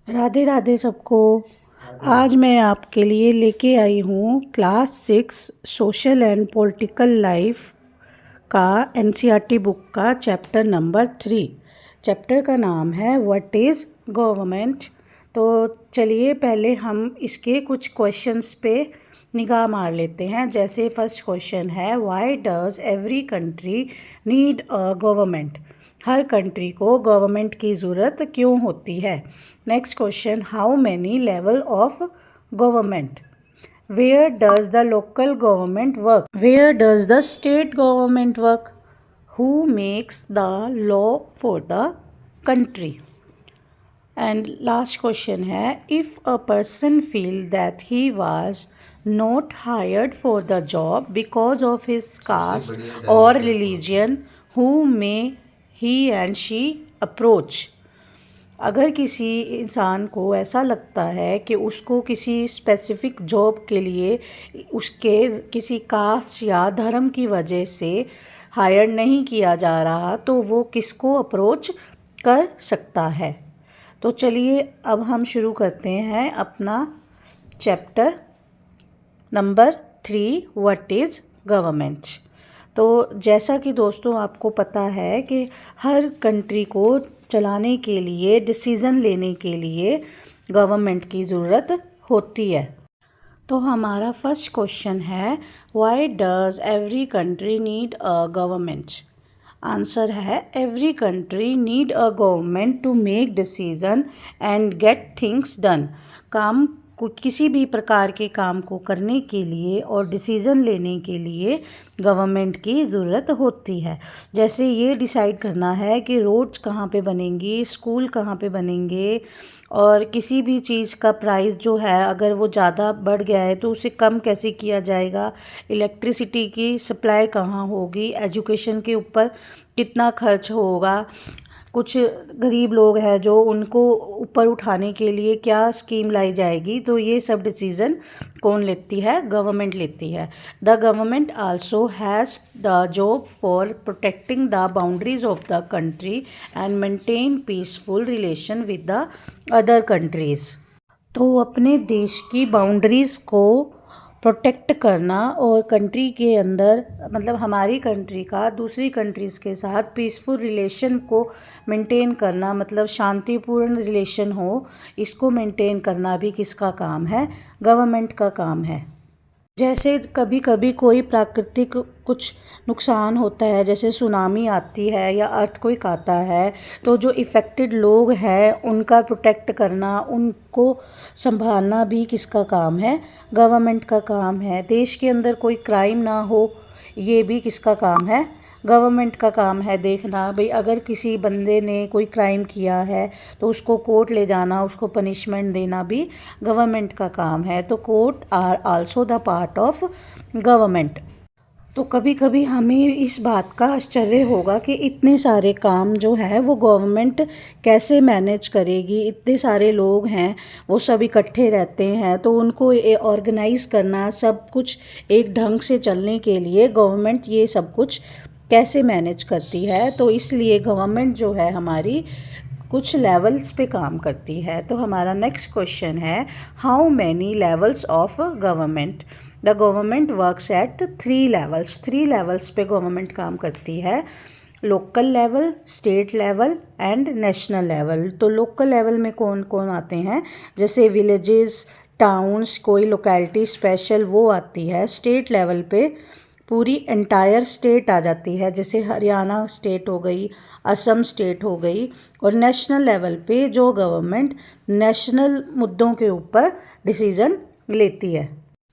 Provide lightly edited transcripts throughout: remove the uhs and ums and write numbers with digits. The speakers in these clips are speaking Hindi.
राधे राधे सबको। आज मैं आपके लिए लेके आई हूँ class 6 social and political life का एनसीईआरटी बुक का चैप्टर नंबर 3। चैप्टर का नाम है व्हाट इज़ गवर्नमेंट। तो चलिए पहले हम इसके कुछ क्वेश्चंस पे निगाह मार लेते हैं। जैसे फर्स्ट क्वेश्चन है why does every country need a government. Her country को गवर्नमेंट की ज़रूरत क्यों होती है। Next question how many level of government. Where does the local government work? Where does the state government work? Who makes the law for the country? And last question है if a person feel that he was not hired for the job because of his caste or religion, who may he and she approach? अगर किसी इंसान को ऐसा लगता है कि उसको किसी स्पेसिफ़िक जॉब के लिए उसके किसी कास्ट या धर्म की वजह से हायर नहीं किया जा रहा तो वो किसको अप्रोच कर सकता है। तो चलिए अब हम शुरू करते हैं अपना chapter number 3 what is government. तो जैसा कि दोस्तों आपको पता है कि हर कंट्री को चलाने के लिए डिसीज़न लेने के लिए गवर्नमेंट की ज़रूरत होती है। तो हमारा फर्स्ट क्वेश्चन है why does every country need a government. Answer है every country need a government to make decision and get things done. काम किसी भी प्रकार के काम को करने के लिए और डिसीज़न लेने के लिए गवर्नमेंट की ज़रूरत होती है। जैसे ये डिसाइड करना है कि रोड्स कहाँ पे बनेंगी, स्कूल कहाँ पे बनेंगे, और किसी भी चीज़ का प्राइस जो है अगर वो ज़्यादा बढ़ गया है तो उसे कम कैसे किया जाएगा, इलेक्ट्रिसिटी की सप्लाई कहाँ होगी, एजुकेशन के ऊपर कितना खर्च होगा, कुछ गरीब लोग हैं जो उनको ऊपर उठाने के लिए क्या स्कीम लाई जाएगी। तो ये सब डिसीज़न कौन लेती है, गवर्नमेंट लेती है। The government also has the job for protecting the boundaries of the country and maintain peaceful relation with the other countries. तो अपने देश की बाउंड्रीज़ को प्रोटेक्ट करना और कंट्री के अंदर मतलब हमारी कंट्री का दूसरी कंट्रीज़ के साथ पीसफुल रिलेशन को मेंटेन करना, मतलब शांतिपूर्ण रिलेशन हो, इसको मेंटेन करना भी किसका काम है, गवर्नमेंट का काम है। जैसे कभी कभी कोई प्राकृतिक कुछ नुकसान होता है, जैसे सुनामी आती है या अर्थक्वेक आता है, तो जो इफ़ेक्टेड लोग हैं उनका प्रोटेक्ट करना, उनको संभालना भी किसका काम है, गवर्नमेंट का काम है। देश के अंदर कोई क्राइम ना हो, ये भी किसका काम है, गवर्नमेंट का काम है। देखना भाई अगर किसी बंदे ने कोई क्राइम किया है तो उसको कोर्ट ले जाना, उसको पनिशमेंट देना भी गवर्नमेंट का काम है। तो court are also the part of government. तो कभी कभी हमें इस बात का आश्चर्य होगा कि इतने सारे काम जो है वो गवर्नमेंट कैसे मैनेज करेगी। इतने सारे लोग हैं, वो सब इकट्ठे रहते हैं, तो उनको ऑर्गेनाइज़ करना, सब कुछ एक ढंग से चलने के लिए गवर्नमेंट ये सब कुछ कैसे मैनेज करती है। तो इसलिए गवर्नमेंट जो है हमारी कुछ लेवल्स पे काम करती है। तो हमारा नेक्स्ट क्वेश्चन है how many levels of government. The government works at 3 levels. 3 levels पे गवर्नमेंट काम करती है, local level, state level and national level. तो लोकल लेवल में कौन कौन आते हैं, जैसे विलेजेस, टाउन्स, कोई लोकेलिटी स्पेशल वो आती है। स्टेट लेवल पे पूरी एंटायर स्टेट आ जाती है, जैसे हरियाणा स्टेट हो गई, असम स्टेट हो गई। और नेशनल लेवल पे जो गवर्नमेंट नेशनल मुद्दों के ऊपर डिसीज़न लेती है।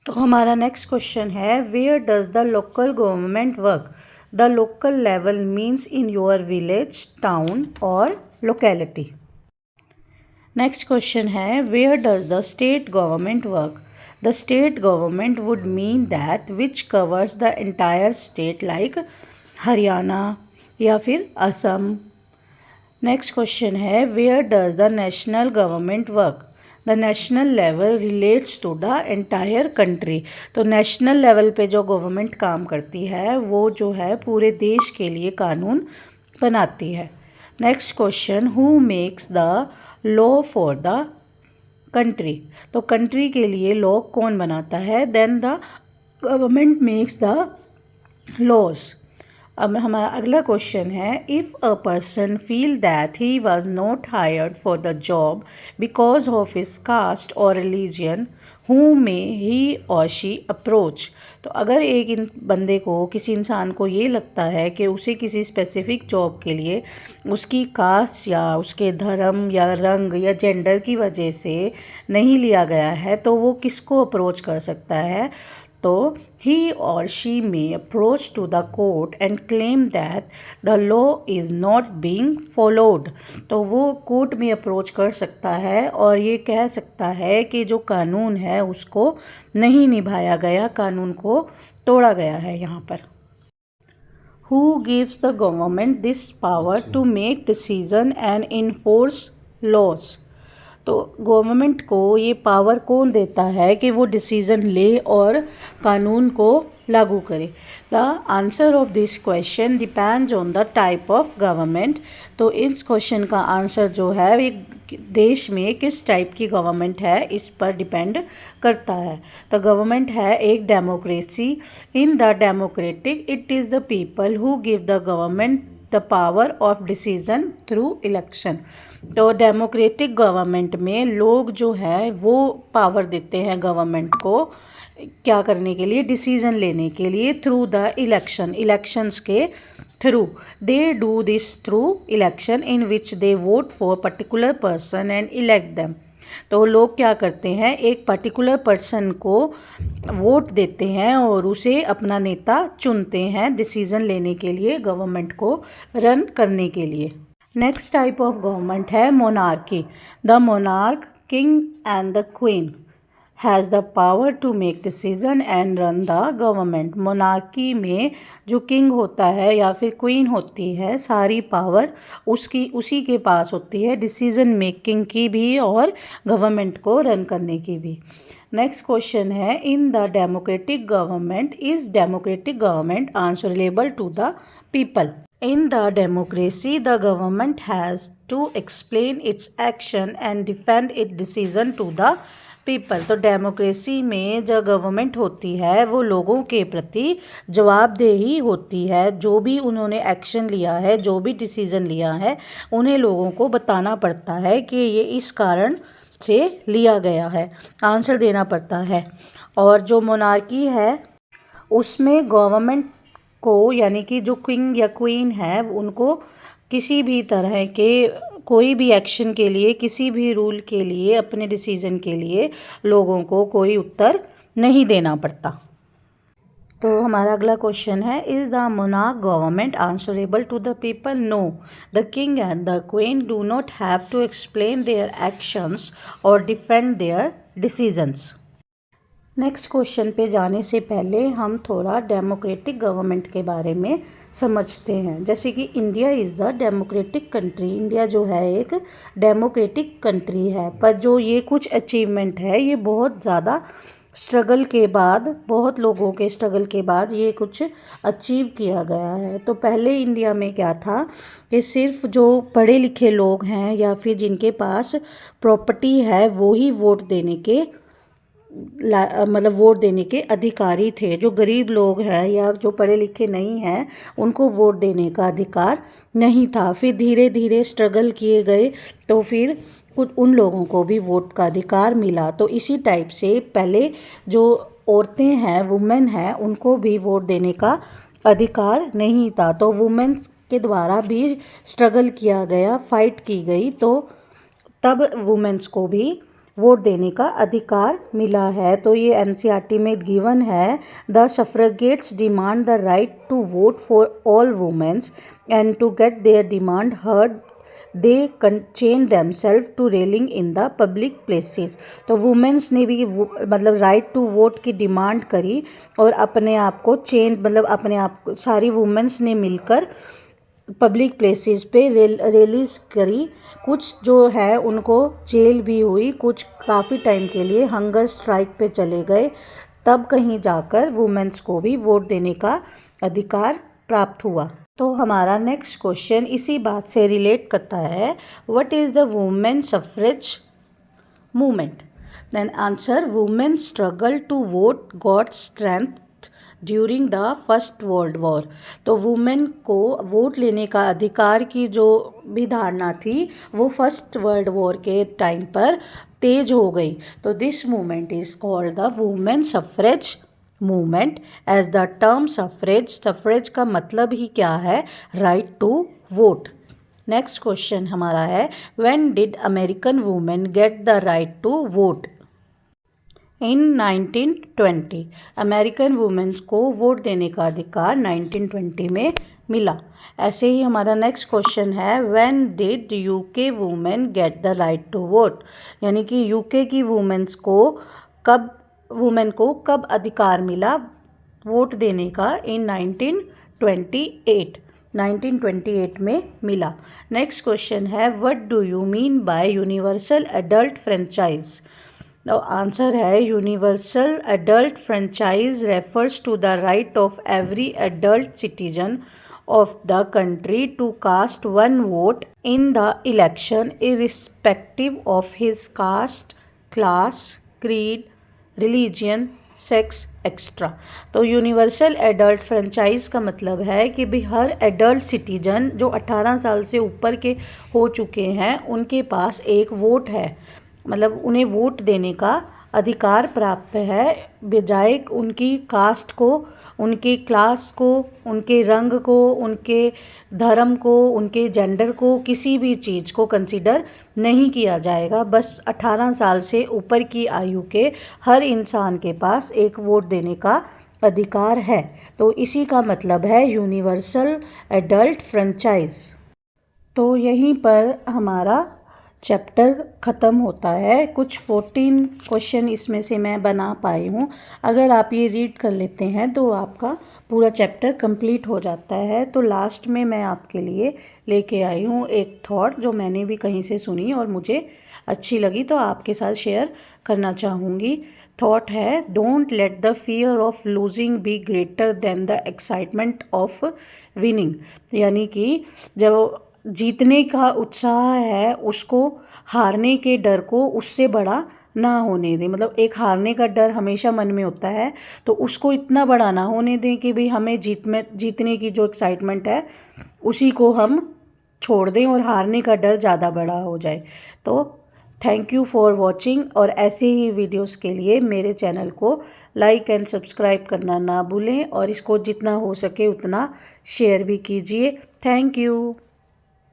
तो हमारा नेक्स्ट क्वेश्चन है where does the local government work. The local level means in your village, town और लोकेलिटी। नेक्स्ट क्वेश्चन है where does the state government work. The state government would mean that which covers the entire state like Haryana या फिर असम। नेक्स्ट क्वेश्चन है where does the national government work. The national level relates to the entire country. तो नेशनल लेवल पे जो गवर्नमेंट काम करती है वो जो है पूरे देश के लिए कानून बनाती है। Next question who makes the law for the country. तो कंट्री के लिए लॉ कौन बनाता है? Then the government makes the laws. अब हमारा अगला क्वेश्चन है, if a person feel that he was not hired for the job because of his caste और रिलीजन, हु मे ही और शी अप्रोच। तो अगर एक बंदे को, किसी इंसान को ये लगता है कि उसे किसी स्पेसिफिक जॉब के लिए उसकी कास्ट या उसके धर्म या रंग या जेंडर की वजह से नहीं लिया गया है, तो वो किसको अप्रोच कर सकता है? तो he or she may approach to the court and claim that the law is not being followed। तो वो कोर्ट में अप्रोच कर सकता है और ये कह सकता है कि जो कानून है उसको नहीं निभाया गया, कानून को तोड़ा गया है यहाँ पर। Who gives the government this power to make decision and enforce laws? तो गवर्नमेंट को ये पावर कौन देता है कि वो डिसीज़न ले और कानून को लागू करे? The answer of this question depends on the type of government. तो इस क्वेश्चन का आंसर जो है एक देश में किस टाइप की गवर्नमेंट है इस पर डिपेंड करता है। द गवर्नमेंट है एक democracy. In the democratic it is the people who give the government the power of decision through election. तो डेमोक्रेटिक गवर्नमेंट में लोग जो है वो पावर देते हैं गवर्नमेंट को क्या करने के लिए? डिसीजन लेने के लिए, थ्रू द इलेक्शंस के through. They do this through election in which they vote for particular person and elect them. तो लोग क्या करते हैं, एक पर्टिकुलर पर्सन को वोट देते हैं और उसे अपना नेता चुनते हैं डिसीज़न लेने के लिए, गवर्नमेंट को रन करने के लिए। नेक्स्ट टाइप ऑफ गवर्नमेंट है monarchy. The monarch, king and the queen has the power to make decision and run the government. Monarchy में जो किंग होता है या फिर क्वीन होती है, सारी पावर उसी के पास होती है, डिसीजन मेकिंग की भी और गवर्नमेंट को रन करने की भी। नेक्स्ट क्वेश्चन है, in the democratic government is democratic government answerable to the people? In the democracy, the government has to explain its action and defend its decision to the people। तो डेमोक्रेसी में जो गवर्नमेंट होती है वो लोगों के प्रति जवाबदेही होती है। जो भी उन्होंने एक्शन लिया है, जो भी डिसीज़न लिया है, उन्हें लोगों को बताना पड़ता है कि ये इस कारण से लिया गया है, आंसर देना पड़ता है। और जो मोनार्की है उसमें गवर्नमेंट को, यानी कि जो किंग या क्वीन है, उनको किसी भी तरह के कोई भी एक्शन के लिए, किसी भी रूल के लिए, अपने डिसीजन के लिए लोगों को कोई उत्तर नहीं देना पड़ता। तो हमारा अगला क्वेश्चन है, is the monarch government answerable to the people? No, the king and the queen do not have to explain their actions और defend their decisions. Next question पे जाने से पहले हम थोड़ा डेमोक्रेटिक गवर्नमेंट के बारे में समझते हैं। जैसे कि India is the democratic country. India जो है एक डेमोक्रेटिक कंट्री है, पर जो ये कुछ अचीवमेंट है ये बहुत ज़्यादा स्ट्रगल के बाद, बहुत लोगों के स्ट्रगल के बाद ये कुछ अचीव किया गया है। तो पहले इंडिया में क्या था कि सिर्फ जो पढ़े लिखे लोग हैं या फिर जिनके पास प्रॉपर्टी है वो ही वोट देने के वोट देने के अधिकारी थे। जो गरीब लोग हैं या जो पढ़े लिखे नहीं हैं उनको वोट देने का अधिकार नहीं था। फिर धीरे धीरे स्ट्रगल किए गए तो फिर कुछ उन लोगों को भी वोट का अधिकार मिला। तो इसी टाइप से पहले जो औरतें हैं, वुमेन हैं, उनको भी वोट देने का अधिकार नहीं था। तो वुमेन के द्वारा भी स्ट्रगल किया गया, फाइट की गई, तो तब वुमेन्स को भी वोट देने का अधिकार मिला है। तो ये एनसीईआरटी में गिवन है, the suffragettes demand the right to vote for all womens and to get their demand heard they change themself to railing in the public places. तो वुमेन्स ने भी राइट टू वोट की डिमांड करी और अपने आप को सारी वुमेन्स ने मिलकर पब्लिक प्लेसेस पे रैलीज करी। कुछ जो है उनको जेल भी हुई, कुछ काफ़ी टाइम के लिए हंगर स्ट्राइक पे चले गए, तब कहीं जाकर वुमेन्स को भी वोट देने का अधिकार प्राप्त हुआ। तो हमारा नेक्स्ट क्वेश्चन इसी बात से रिलेट करता है, what is the women suffrage movement. Then answer, women struggle to vote got strength during the first world war. तो वुमेन को वोट लेने का अधिकार की जो भी धारणा थी वो फर्स्ट वर्ल्ड वॉर के टाइम पर तेज हो गई. तो this movement is called the women suffrage movement. As the term suffrage का मतलब ही क्या है? Right to vote. Next question हमारा है, when did American women get the right to vote? In 1920. American womens को वोट देने का अधिकार 1920 में मिला. ऐसे ही हमारा नेक्स्ट क्वेश्चन है, when did UK women get the right to vote? यानी कि यूके की वुमेन को कब अधिकार मिला वोट देने का? इन 1928 में मिला. नेक्स्ट क्वेश्चन है, what do you mean by universal adult franchise? तो आंसर है, universal adult franchise refers to the right of every adult citizen of the country to cast one vote in the election irrespective of his caste, class, creed, religion, sex, extra. तो यूनिवर्सल एडल्ट फ्रेंचाइज का मतलब है कि भाई हर एडल्ट सिटीजन जो 18 साल से ऊपर के हो चुके हैं उनके पास एक वोट है, मतलब उन्हें वोट देने का अधिकार प्राप्त है, बजाय उनकी कास्ट को, उनके क्लास को, उनके रंग को, उनके धर्म को, उनके जेंडर को, किसी भी चीज़ को कंसीडर नहीं किया जाएगा. बस 18 साल से ऊपर की आयु के हर इंसान के पास एक वोट देने का अधिकार है. तो इसी का मतलब है यूनिवर्सल एडल्ट फ्रेंचाइज. तो यहीं पर हमारा चैप्टर ख़त्म होता है. कुछ 14 क्वेश्चन इसमें से मैं बना पाई हूँ. अगर आप ये रीड कर लेते हैं तो आपका पूरा चैप्टर कंप्लीट हो जाता है. तो लास्ट में मैं आपके लिए लेके आई हूँ एक थॉट जो मैंने भी कहीं से सुनी और मुझे अच्छी लगी, तो आपके साथ शेयर करना चाहूँगी. थॉट है, don't let the fear of losing be greater than the excitement of winning. यानी कि जब जीतने का उत्साह है उसको हारने के डर को उससे बड़ा ना होने दें. मतलब एक हारने का डर हमेशा मन में होता है, तो उसको इतना बड़ा ना होने दें कि भाई हमें जीतने की जो एक्साइटमेंट है उसी को हम छोड़ दें और हारने का डर ज़्यादा बड़ा हो जाए. तो थैंक यू फॉर वॉचिंग, और ऐसे ही वीडियोस के लिए मेरे चैनल को लाइक एंड सब्सक्राइब करना ना भूलें और इसको जितना हो सके उतना शेयर भी कीजिए. Thank you.